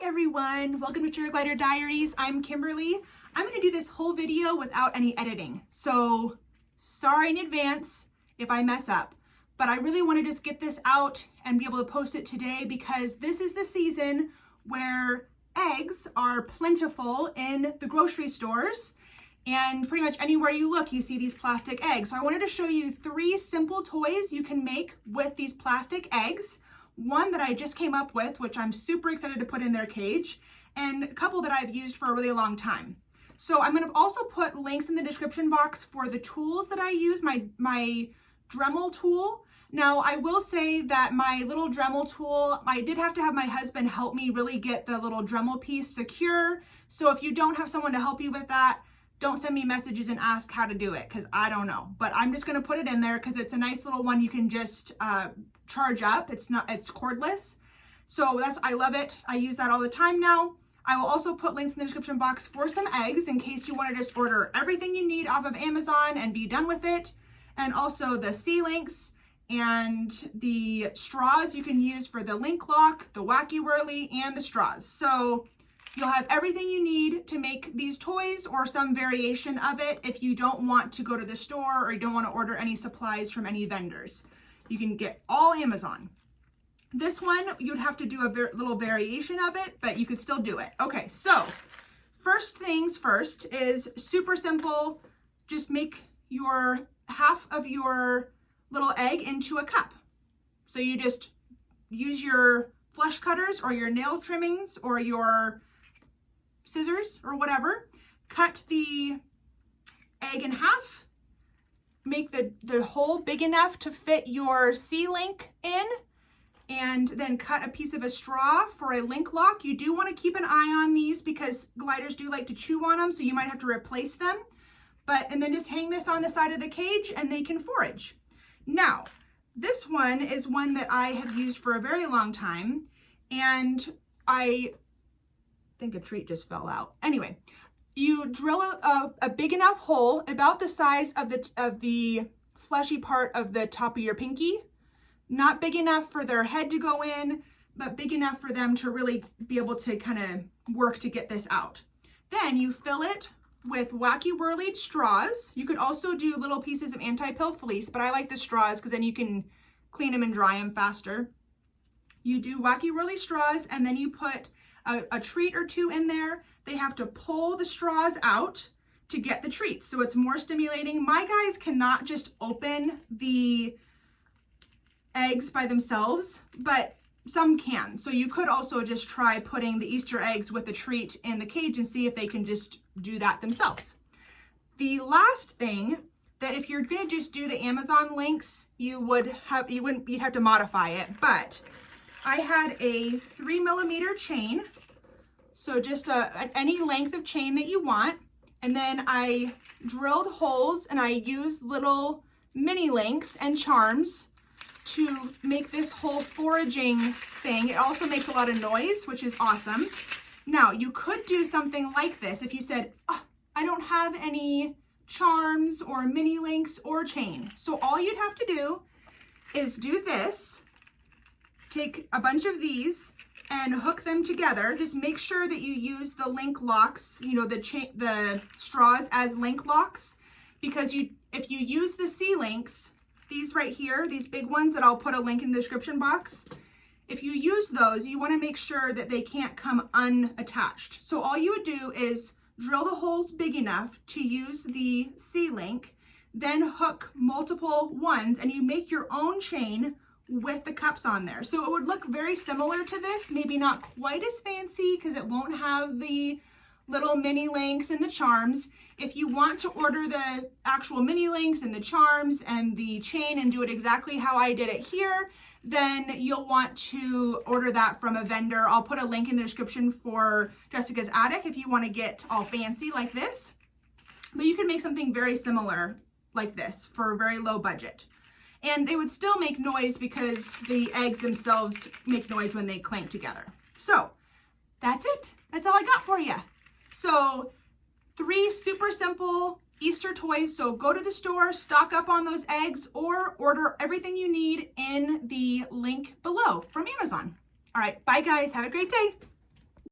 everyone, welcome to Glider Diaries. I'm Kimberly. I'm going to do this whole video without any editing, so sorry in advance if I mess up, but I really want to just get this out and be able to post it today because this is the season where eggs are plentiful in the grocery stores, and pretty much anywhere you look you see these plastic eggs. So I wanted to show you 3 simple toys you can make with these plastic eggs. One that I just came up with, which I'm super excited to put in their cage, and a couple that I've used for a really long time. So I'm going to also put links in the description box for the tools that I use, my Dremel tool. Now I will say that my little Dremel tool, I did have to have my husband help me really get the little Dremel piece secure. So if you don't have someone to help you with that, don't send me messages and ask how to do it because I don't know. But I'm just going to put it in there because it's a nice little one you can just charge up. It's cordless. So I love it. I use that all the time now. I will also put links in the description box for some eggs in case you want to just order everything you need off of Amazon and be done with it. And also the C-links and the straws you can use for the link lock, the wacky whirly, and the straws. So you'll have everything you need to make these toys or some variation of it if you don't want to go to the store or you don't want to order any supplies from any vendors. You can get all Amazon. This one, you'd have to do a little variation of it, but you could still do it. Okay, so first things first is super simple. Just make your half of your little egg into a cup. So you just use your flush cutters or your nail trimmings or your scissors or whatever, cut the egg in half, make the hole big enough to fit your C-link in, and then cut a piece of a straw for a link lock. You do want to keep an eye on these because gliders do like to chew on them, so you might have to replace them. And then just hang this on the side of the cage and they can forage. Now, this one is one that I have used for a very long time, and I think a treat just fell out. Anyway, you drill a big enough hole about the size of the fleshy part of the top of your pinky. Not big enough for their head to go in, but big enough for them to really be able to kind of work to get this out. Then you fill it with wacky whirly straws. You could also do little pieces of anti-pill fleece, but I like the straws because then you can clean them and dry them faster. You do wacky whirly straws, and then you put a treat or 2 in there. They have to pull the straws out to get the treats, so it's more stimulating. My guys cannot just open the eggs by themselves, but some can. So you could also just try putting the Easter eggs with the treat in the cage and see if they can just do that themselves. The last thing that if you're going to just do the Amazon links, you'd have to modify it, but I had a 3mm chain, so just any length of chain that you want, and then I drilled holes and I used little mini links and charms to make this whole foraging thing. It also makes a lot of noise, which is awesome. Now, you could do something like this if you said, oh, I don't have any charms or mini links or chain. So all you'd have to do is do this. Take a bunch of these and hook them together. Just make sure that you use the link locks, the straws as link locks, because if you use the C-links, these right here, these big ones that I'll put a link in the description box, if you use those, you want to make sure that they can't come unattached. So all you would do is drill the holes big enough to use the C-link, then hook multiple ones, and you make your own chain with the cups on there. So it would look very similar to this, maybe not quite as fancy because it won't have the little mini links and the charms. If you want to order the actual mini links and the charms and the chain and do it exactly how I did it here, then you'll want to order that from a vendor. I'll put a link in the description for Jessica's Attic if you want to get all fancy like this. But you can make something very similar like this for a very low budget. And they would still make noise because the eggs themselves make noise when they clank together. So that's it. That's all I got for you. So 3 super simple Easter toys. So go to the store, stock up on those eggs, or order everything you need in the link below from Amazon. All right, bye guys. Have a great day.